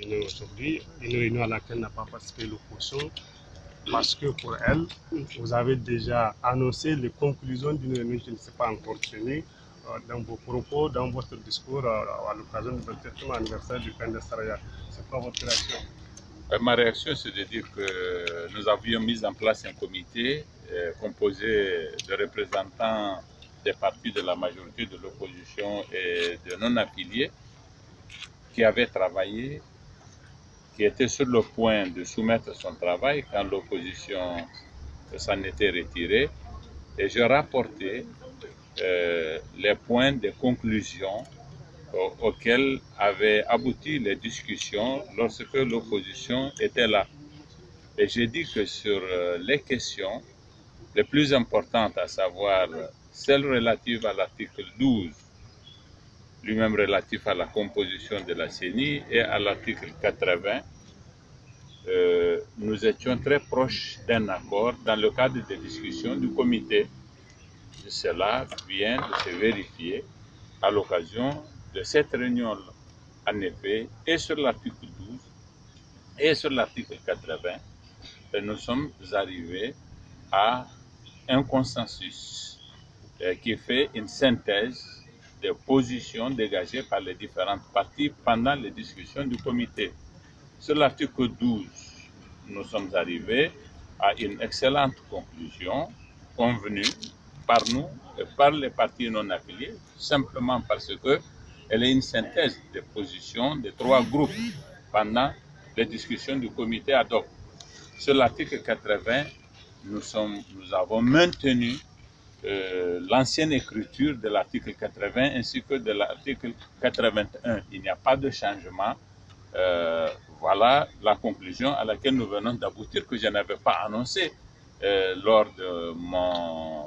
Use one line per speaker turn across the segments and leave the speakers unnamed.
réunion aujourd'hui, une réunion à laquelle n'a pas participé l'opposition, parce que pour elle, vous avez déjà annoncé les conclusions d'une réunion qui ne s'est pas encore tenue dans vos propos, dans votre discours à l'occasion du 27e anniversaire du PND Saraya. C'est quoi votre réaction?
Ma réaction, c'est de dire que nous avions mis en place un comité composé de représentants des partis de la majorité de l'opposition et de non-affiliés qui avaient travaillé, qui étaient sur le point de soumettre son travail quand l'opposition s'en était retirée. Et je rapportais les points de conclusion auxquels avaient abouti les discussions lorsque l'opposition était là. Et j'ai dit que sur les questions les plus importantes, à savoir celle relative à l'article 12, lui-même relatif à la composition de la CENI, et à l'article 80, nous étions très proches d'un accord dans le cadre des discussions du comité. Cela vient de se vérifier à l'occasion de cette réunion-là. En effet, et sur l'article 12 et sur l'article 80, nous sommes arrivés à un consensus qui fait une synthèse des positions dégagées par les différentes parties pendant les discussions du comité. Sur l'article 12, nous sommes arrivés à une excellente conclusion convenue par nous et par les partis non affiliés, simplement parce qu'elle est une synthèse des positions des trois groupes pendant les discussions du comité ad hoc. Sur l'article 80, nous avons maintenu l'ancienne écriture de l'article 80 ainsi que de l'article 81. Il n'y a pas de changement. Voilà la conclusion à laquelle nous venons d'aboutir, que je n'avais pas annoncé lors de mon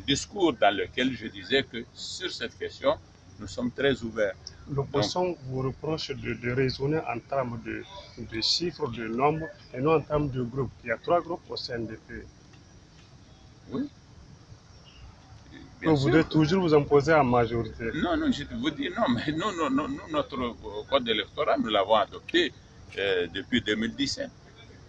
discours, dans lequel je disais que sur cette question, nous sommes très ouverts.
L'opposition vous reproche de raisonner en termes de chiffres, de nombres, et non en termes de groupes. Il y a 3 groupes au CNDP.
Oui.
Vous devez toujours vous imposer en majorité.
Non, je vous dis non, mais nous, notre code électoral, nous l'avons adopté depuis 2017.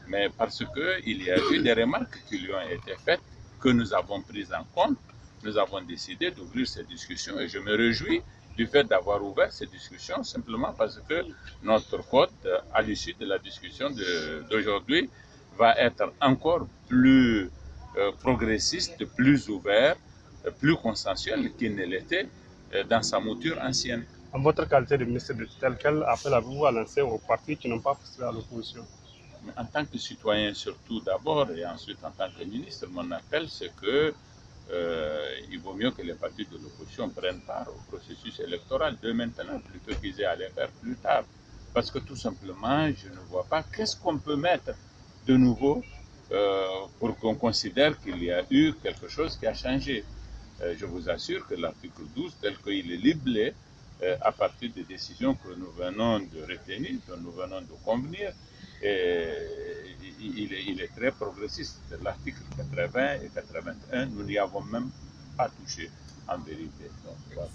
Mais parce qu'il y a eu des remarques qui lui ont été faites, que nous avons prises en compte, nous avons décidé d'ouvrir ces discussions. Et je me réjouis du fait d'avoir ouvert ces discussions, simplement parce que notre code, à l'issue de la discussion d'aujourd'hui, va être encore plus progressiste, plus ouvert, plus consensuel qu'il ne l'était dans sa mouture ancienne.
En votre qualité de ministre de tutelle, quel appel avez-vous à lancer aux partis qui n'ont pas participé à l'opposition?
En tant que citoyen surtout d'abord, et ensuite en tant que ministre, mon appel c'est que il vaut mieux que les partis de l'opposition prennent part au processus électoral de maintenant, plutôt qu'ils aient à les faire plus tard. Parce que tout simplement, je ne vois pas qu'est-ce qu'on peut mettre de nouveau pour qu'on considère qu'il y a eu quelque chose qui a changé. Je vous assure que l'article 12, tel qu'il est libellé, à partir des décisions que nous venons de retenir, dont nous venons de convenir, il est très progressiste. L'article 80 et 81, nous n'y avons même pas touché en vérité. Donc, voilà.